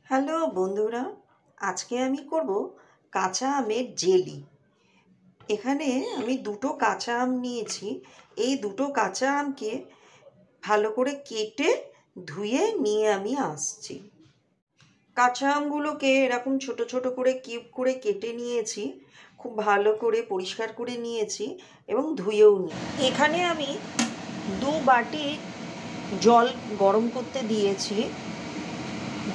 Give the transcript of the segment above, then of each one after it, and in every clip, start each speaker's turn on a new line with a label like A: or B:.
A: Hello বন্ধুরা, আজকে আমি করব কাঁচা আমের জেলি। এখানে আমি দুটো কাঁচা আম নিয়েছি। এই দুটো কাঁচা আমকে ভালো করে কেটে ধুয়ে নিয়ে আমি আসছি। কাঁচা আমগুলোকে এরকম ছোট ছোট করে কিউব করে কেটে নিয়েছি, খুব ভালো করে পরিষ্কার করে নিয়েছি এবং ধুয়েও নিই। এখানে আমি 2 বাটি জল গরম করতে দিয়েছি।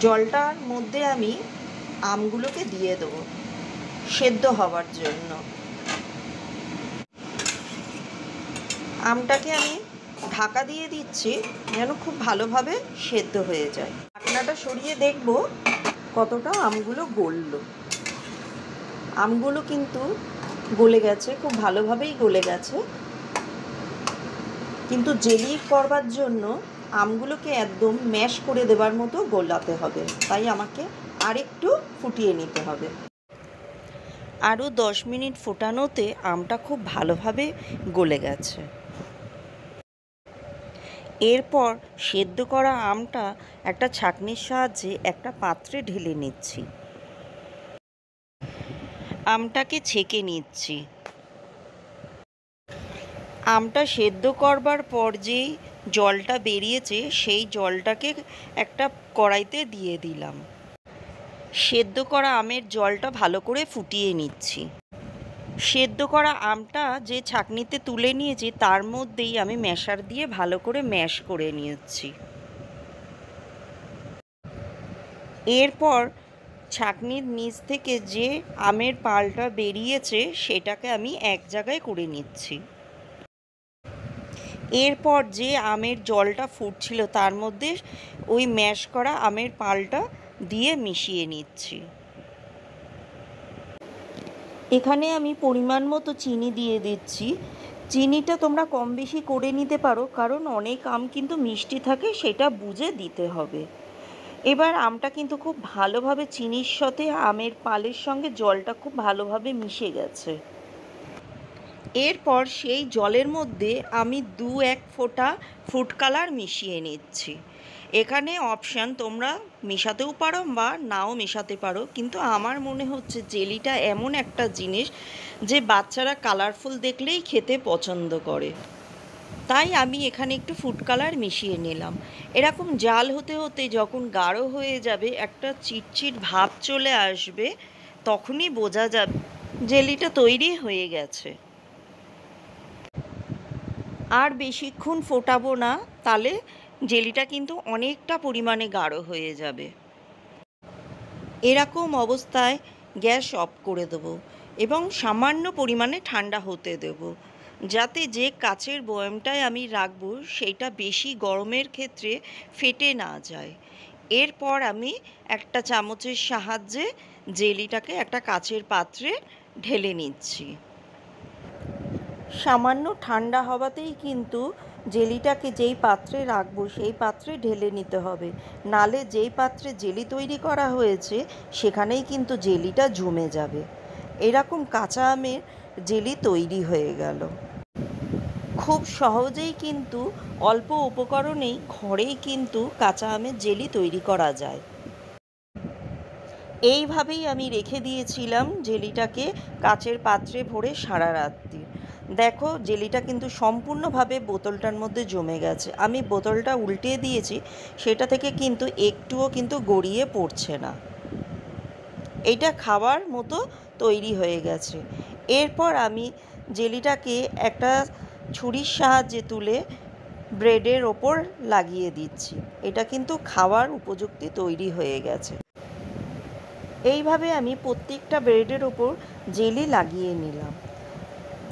A: জলটার মধ্যে আমি আমগুলোকে দিয়ে দেবো সেদ্ধ হওয়ার জন্য। আমটাকে আমি ঢাকা দিয়ে দিচ্ছি যেন খুব ভালোভাবে সেদ্ধ হয়ে যায়। ঢাকনাটা সরিয়ে দেখব কতটা আমগুলো গললো। আমগুলো কিন্তু গলে গেছে, খুব ভালোভাবেই গলে গেছে, কিন্তু জেলি করবার জন্য আমগুলোকে একদম ম্যাশ করে দেবার মতো গোলাতে হবে, তাই আমাকে আরেকটু ফুটিয়ে নিতে হবে। আরও 10 মিনিট ফোটানোতে আমটা খুব ভালোভাবে গলে গেছে। এরপর সেদ্ধ করা আমটা একটা ছাঁকনির সাহায্যে একটা পাত্রে ঢেলে নিচ্ছি। আমটাকে ছেঁকে নিচ্ছি। আমটা সেদ্ধ করবার পর যেই জলটা বেরিয়েছে সেই জলটাকে একটা কড়াইতে দিয়ে দিলাম। সেদ্ধ করা আমের জলটা ভালো করে ফুটিয়ে নিচ্ছি। সেদ্ধ করা আমটা যে ছাঁকনিতে তুলে নিয়েছি তার মধ্যেই আমি ম্যাশার দিয়ে ভালো করে ম্যাশ করে নিয়েছি। এরপর ছাঁকনির নিচ থেকে যে আমের পালটা বেরিয়েছে সেটাকে আমি এক জায়গায় করে নিচ্ছি। এরপর যে আমের জলটা ফুটছিল তার মধ্যে ওই ম্যাশ করা আমের পালটা দিয়ে মিশিয়ে নিচ্ছি। এখানে আমি পরিমাণ মতো চিনি দিয়ে দিচ্ছি। চিনিটা তোমরা কম বেশি করে নিতে পারো, কারণ অনেক আম কিন্তু মিষ্টি থাকে, সেটা বুঝে দিতে হবে। এবার আমটা কিন্তু খুব ভালোভাবে চিনির সাথে আমের পালের সঙ্গে জলটা খুব ভালোভাবে মিশে গেছে। এরপর সেই জলের মধ্যে আমি 2-1 ফোঁটা ফুড কালার মিশিয়ে নিচ্ছি। এখানে অপশান, তোমরা মেশাতেও পারো বা নাও মেশাতে পারো, কিন্তু আমার মনে হচ্ছে জেলিটা এমন একটা জিনিস যে বাচ্চারা কালারফুল দেখলেই খেতে পছন্দ করে, তাই আমি এখানে একটু ফুড কালার মিশিয়ে নিলাম। এরকম জাল হতে হতে যখন গাঢ় হয়ে যাবে, একটা চিটচিট ভাব চলে আসবে, তখনই বোঝা যাবে জেলিটা তৈরি হয়ে গেছে। আর বেশিক্ষণ ফোটাবো না, তাহলে জেলিটা কিন্তু অনেকটা পরিমাণে গাঢ় হয়ে যাবে। এরকম অবস্থায় গ্যাস অফ করে দেবো এবং সামান্য পরিমাণে ঠান্ডা হতে দেবো, যাতে যে কাচের বয়ামটায় আমি রাখবো সেইটা বেশি গরমের ক্ষেত্রে ফেটে না যায়। এরপর আমি একটা চামচের সাহায্যে জেলিটাকে একটা কাচের পাত্রে ঢেলে নিচ্ছি। সামান্য ঠান্ডা হওয়াতেই কিন্তু জেলিটাকে যেই পাত্রে রাখবো সেই পাত্রে ঢেলে নিতে হবে, নালে যেই পাত্রে জেলি তৈরি করা হয়েছে সেখানেই কিন্তু জেলিটা জমে যাবে। এরকম কাঁচা আমের জেলি তৈরি হয়ে গেল। খুব সহজেই কিন্তু অল্প উপকরণেই ঘরেই কিন্তু কাঁচা আমের জেলি তৈরি করা যায়। এইভাবেই আমি রেখে দিয়েছিলাম জেলিটাকে কাচের পাত্রে ভরে সারা রাত্রি। দেখো জেলিটা কিন্তু সম্পূর্ণভাবে বোতলটার মধ্যে জমে গেছে। আমি বোতলটা উল্টে দিয়েছি, সেটা থেকে কিন্তু একটুও কিন্তু গড়িয়ে পড়ছে না। এইটা খাওয়ার মতো তৈরি হয়ে গেছে। এরপর আমি জেলিটাকে একটা ছুরির সাহায্যে তুলে ব্রেডের ওপর লাগিয়ে দিচ্ছি। এটা কিন্তু খাওয়ার উপযুক্ত তৈরি হয়ে গেছে। এইভাবে আমি প্রত্যেকটা ব্রেডের ওপর জেলি লাগিয়ে নিলাম।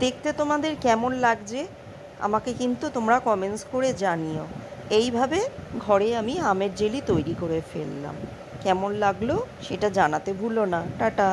A: দেখতে তোমাদের কেমন লাগছে আমাকে কিন্তু তোমরা কমেন্টস করে জানিও। এইভাবে ঘরে আমি আমের জেলি তৈরি করে ফেললাম। কেমন লাগলো সেটা জানাতে ভুলো না। টাটা।